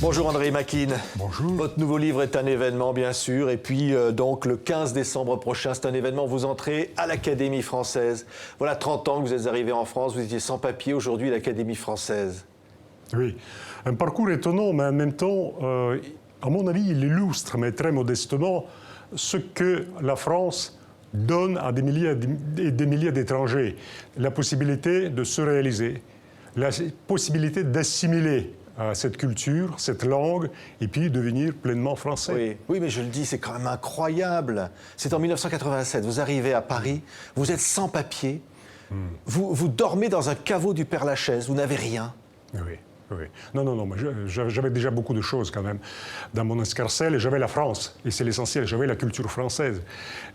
Bonjour André Makin. Bonjour. Votre nouveau livre est un événement, bien sûr. Et puis, donc, le 15 décembre prochain, c'est un événement. Vous entrez à l'Académie française. Voilà 30 ans que vous êtes arrivé en France. Vous étiez sans papier. Aujourd'hui, l'Académie française. Oui, un parcours étonnant, mais en même temps, à mon avis, il illustre, mais très modestement, ce que la France donne à des milliers et des milliers d'étrangers. La possibilité de se réaliser, la possibilité d'assimiler cette culture, cette langue, et puis devenir pleinement français. Oui, oui, mais je le dis, c'est quand même incroyable. C'est en 1987, vous arrivez à Paris, vous êtes sans papier, vous dormez dans un caveau du Père-Lachaise, vous n'avez rien. Oui. Oui. Non, mais j'avais déjà beaucoup de choses quand même dans mon escarcelle et j'avais la France, et c'est l'essentiel, j'avais la culture française.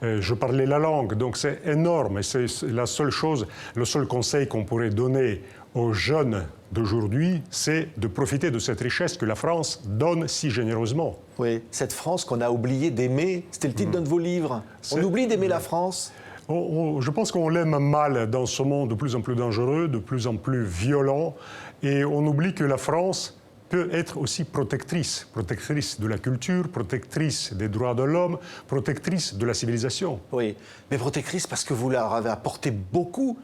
Je parlais la langue, donc c'est énorme, et c'est la seule chose, le seul conseil qu'on pourrait donner aux jeunes d'aujourd'hui, c'est de profiter de cette richesse que la France donne si généreusement. Oui, cette France qu'on a oublié d'aimer, c'était le titre d'un de vos livres. On oublie d'aimer la France. Je pense qu'on l'aime mal dans ce monde de plus en plus dangereux, de plus en plus violent, et on oublie que la France peut être aussi protectrice de la culture, protectrice des droits de l'homme, protectrice de la civilisation. Oui, mais protectrice parce que vous leur avez apporté beaucoup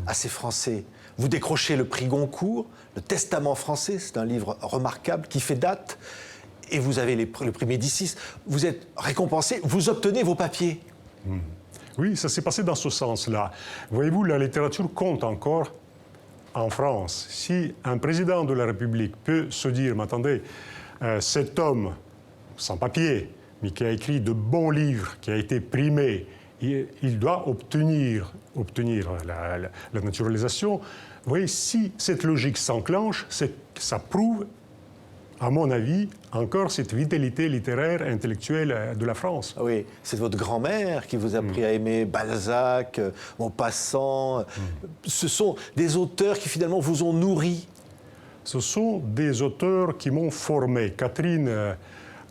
à ces Français. Vous décrochez le prix Goncourt, le Testament français, c'est un livre remarquable qui fait date, et vous avez le prix Médicis. Vous êtes récompensé, vous obtenez vos papiers. Oui, ça s'est passé dans ce sens-là. Voyez-vous, la littérature compte encore en France. Si un président de la République peut se dire, mais attendez, cet homme sans papier, mais qui a écrit de bons livres, qui a été primé, il doit obtenir la naturalisation. Vous voyez, si cette logique s'enclenche, ça prouve, à mon avis, encore cette vitalité littéraire, intellectuelle de la France. Oui, c'est votre grand-mère qui vous a appris à aimer Balzac, Maupassant. Ce sont des auteurs qui finalement vous ont nourri. Ce sont des auteurs qui m'ont formé. Catherine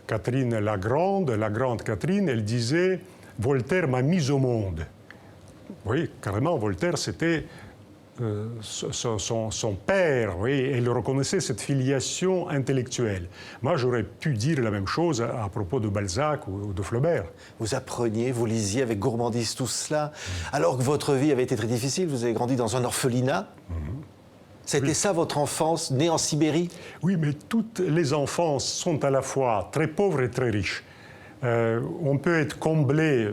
la grande Catherine, elle disait « Voltaire m'a mis au monde ». Oui, carrément, Voltaire, c'était son père, oui, elle reconnaissait cette filiation intellectuelle. Moi, j'aurais pu dire la même chose à propos de Balzac ou de Flaubert. Vous appreniez, vous lisiez avec gourmandise tout cela, alors que votre vie avait été très difficile. Vous avez grandi dans un orphelinat. C'était ça votre enfance, née en Sibérie? Oui, mais toutes les enfances sont à la fois très pauvres et très riches. On peut être comblé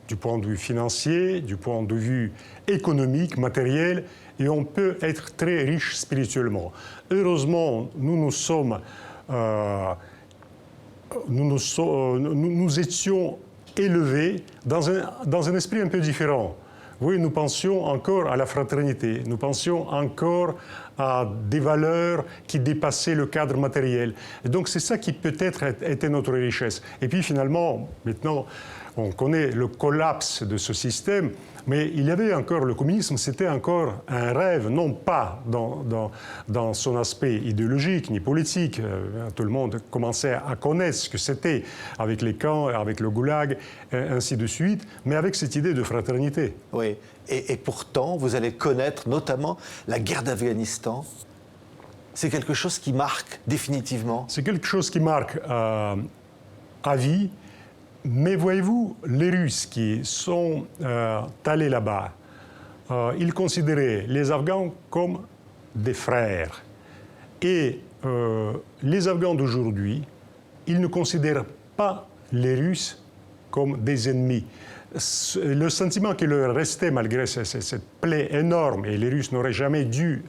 du point de vue financier, du point de vue économique, matériel, et on peut être très riche spirituellement. Heureusement, nous étions élevés dans un esprit un peu différent. Oui, nous pensions encore à la fraternité, nous pensions encore à des valeurs qui dépassaient le cadre matériel. Et donc c'est ça qui peut-être était notre richesse. Et puis finalement, maintenant, on connaît le collapse de ce système, mais il y avait encore le communisme, c'était encore un rêve, non pas dans son aspect idéologique ni politique. Tout le monde commençait à connaître ce que c'était avec les camps, avec le goulag, ainsi de suite, mais avec cette idée de fraternité. Oui, et pourtant, vous allez connaître notamment la guerre d'Afghanistan. C'est quelque chose qui marque définitivement. C'est quelque chose qui marque à vie. Mais voyez-vous, les Russes qui sont allés là-bas, ils considéraient les Afghans comme des frères. Et les Afghans d'aujourd'hui, ils ne considèrent pas les Russes comme des ennemis. Le sentiment qui leur restait malgré cette plaie énorme, et les Russes n'auraient jamais dû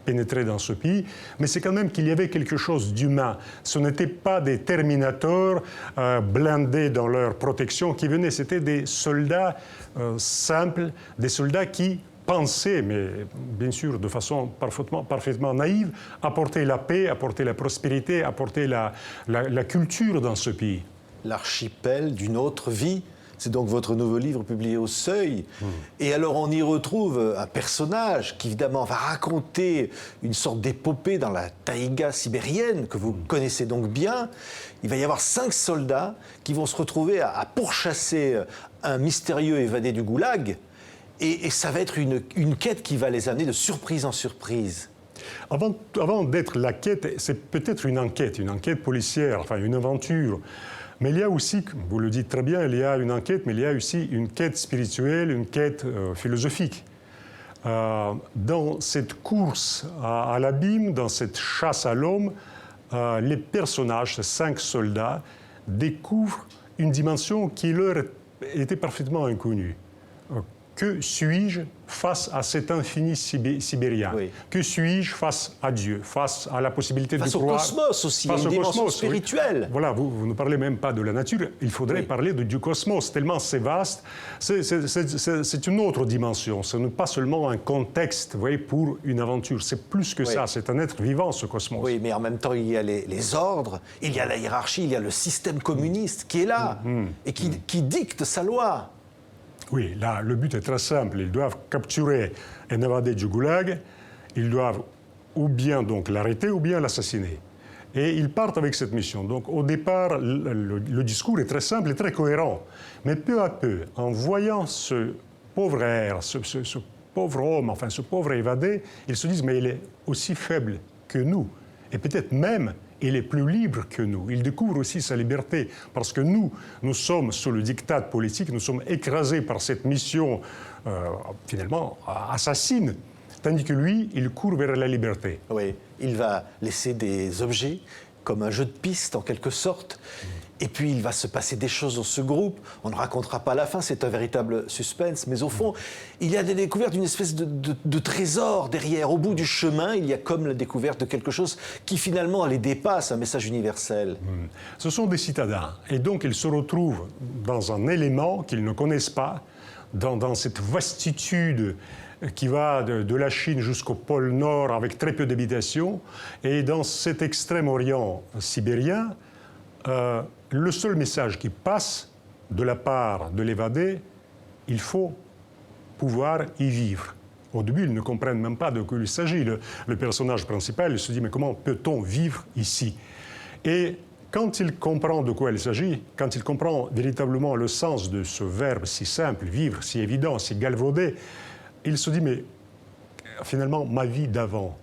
pénétrer dans ce pays, mais c'est quand même qu'il y avait quelque chose d'humain. Ce n'étaient pas des terminateurs blindés dans leur protection qui venaient, c'était des soldats simples, des soldats qui pensaient, mais bien sûr de façon parfaitement naïve, apporter la paix, apporter la prospérité, apporter la culture dans ce pays. L'archipel d'une autre vie. C'est donc votre nouveau livre publié au Seuil. Et alors on y retrouve un personnage qui évidemment va raconter une sorte d'épopée dans la taïga sibérienne que vous connaissez donc bien. Il va y avoir 5 soldats qui vont se retrouver à pourchasser un mystérieux évadé du goulag. Et ça va être une quête qui va les amener de surprise en surprise. Avant d'être la quête, c'est peut-être une enquête policière, enfin une aventure. Mais il y a aussi, vous le dites très bien, il y a une enquête, mais il y a aussi une quête spirituelle, une quête philosophique. Dans cette course à l'abîme, dans cette chasse à l'homme, les personnages, ces 5 soldats, découvrent une dimension qui leur était parfaitement inconnue. Que suis-je face à cet infini sibérien? Oui. Que suis-je face à Dieu, face à la possibilité de Face au croire... cosmos aussi, face une au dimension cosmos, spirituelle. Oui. Voilà, vous ne parlez même pas de la nature, il faudrait Oui. parler du cosmos, tellement c'est vaste. C'est une autre dimension, ce n'est pas seulement un contexte, vous voyez, pour une aventure, c'est plus que Oui. ça, c'est un être vivant, ce cosmos. Oui, mais en même temps, il y a les ordres, il y a la hiérarchie, il y a le système communiste qui est là et qui dicte sa loi. Oui, là, le but est très simple. Ils doivent capturer un évadé du goulag. Ils doivent ou bien donc l'arrêter ou bien l'assassiner. Et ils partent avec cette mission. Donc, au départ, le discours est très simple et très cohérent. Mais peu à peu, en voyant ce pauvre air, ce pauvre homme, enfin ce pauvre évadé, ils se disent, mais il est aussi faible que nous. Et peut-être même, il est plus libre que nous. Il découvre aussi sa liberté. Parce que nous sommes sous le diktat politique, nous sommes écrasés par cette mission, finalement, assassine. Tandis que lui, il court vers la liberté. Oui, il va laisser des objets, comme un jeu de piste en quelque sorte. Et puis il va se passer des choses dans ce groupe. On ne racontera pas la fin, c'est un véritable suspense. Mais au fond, il y a des découvertes d'une espèce de trésor derrière. Au bout du chemin, il y a comme la découverte de quelque chose qui finalement les dépasse, un message universel. Ce sont des citadins. Et donc ils se retrouvent dans un élément qu'ils ne connaissent pas, dans cette vastitude qui va de la Chine jusqu'au pôle Nord avec très peu d'habitations. Et dans cet extrême-orient sibérien, le seul message qui passe de la part de l'évadé, il faut pouvoir y vivre. Au début, ils ne comprennent même pas de quoi il s'agit. Le personnage principal il se dit, mais comment peut-on vivre ici? Et quand il comprend de quoi il s'agit, quand il comprend véritablement le sens de ce verbe si simple, vivre, si évident, si galvaudé, il se dit, mais finalement, ma vie d'avant,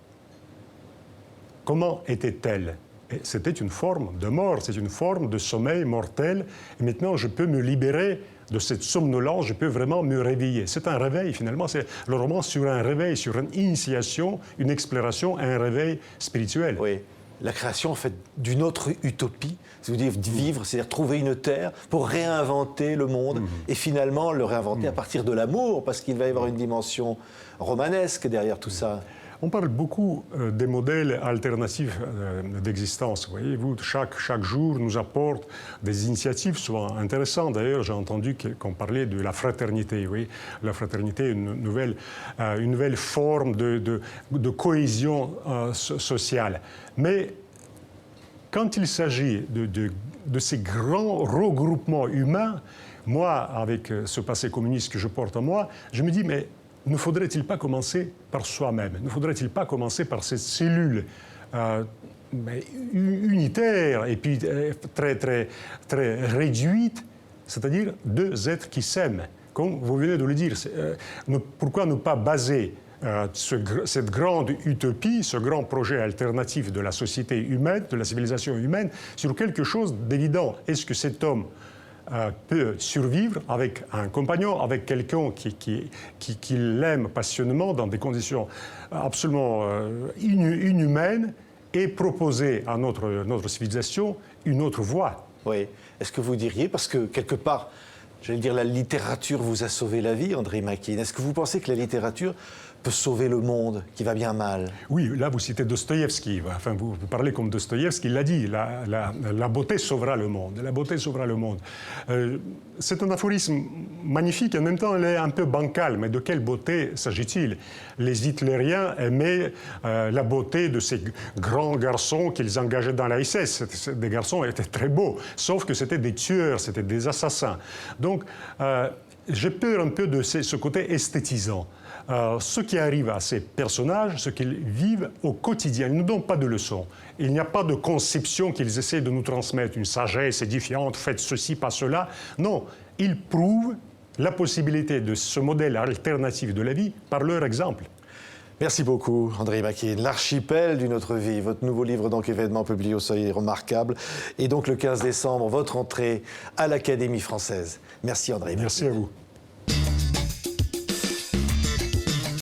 comment était-elle? C'était une forme de mort, c'est une forme de sommeil mortel. Et maintenant, je peux me libérer de cette somnolence, je peux vraiment me réveiller. C'est un réveil, finalement. C'est le roman sur un réveil, sur une initiation, une exploration, un réveil spirituel. Oui, la création, en fait, d'une autre utopie. Si vous dites vivre, c'est-à-dire trouver une terre pour réinventer le monde et finalement le réinventer à partir de l'amour, parce qu'il va y avoir une dimension romanesque derrière tout ça. On parle beaucoup des modèles alternatifs d'existence. Voyez-vous, chaque jour nous apporte des initiatives souvent intéressantes. D'ailleurs, j'ai entendu qu'on parlait de la fraternité. Oui. La fraternité est une nouvelle forme de cohésion sociale. Mais quand il s'agit de ces grands regroupements humains, moi, avec ce passé communiste que je porte en moi, je me dis, mais ne faudrait-il pas commencer par soi-même? Ne faudrait-il pas commencer par cette cellule unitaire et puis très réduite, c'est-à-dire 2 êtres qui s'aiment, comme vous venez de le dire. Pourquoi ne pas baser cette grande utopie, ce grand projet alternatif de la société humaine, de la civilisation humaine, sur quelque chose d'évident? Est-ce que cet homme peut survivre avec un compagnon, avec quelqu'un qui l'aime passionnément dans des conditions absolument inhumaines et proposer à notre civilisation une autre voie? Oui. Est-ce que vous diriez, parce que quelque part, j'allais dire, la littérature vous a sauvé la vie, André Makin. Est-ce que vous pensez que la littérature peut sauver le monde qui va bien mal? Oui, là vous citez Dostoïevski. Enfin, vous parlez comme Dostoïevski l'a dit. La beauté sauvera le monde. La beauté sauvera le monde. C'est un aphorisme magnifique. En même temps, il est un peu bancal. Mais de quelle beauté s'agit-il? Les hitlériens aimaient la beauté de ces grands garçons qu'ils engageaient dans la SS. Des garçons étaient très beaux, sauf que c'était des tueurs, c'était des assassins. Donc, j'ai peur un peu de ce côté esthétisant. Ce qui arrive à ces personnages, ce qu'ils vivent au quotidien, ils ne donnent pas de leçons. Il n'y a pas de conception qu'ils essaient de nous transmettre, une sagesse édifiante, faites ceci, pas cela. Non, ils prouvent la possibilité de ce modèle alternatif de la vie par leur exemple. Merci beaucoup, André Makin. L'archipel d'une autre vie, votre nouveau livre, donc événement publié au Seuil, est remarquable. Et donc le 15 décembre, votre entrée à l'Académie française. Merci, André Makin. Merci à vous.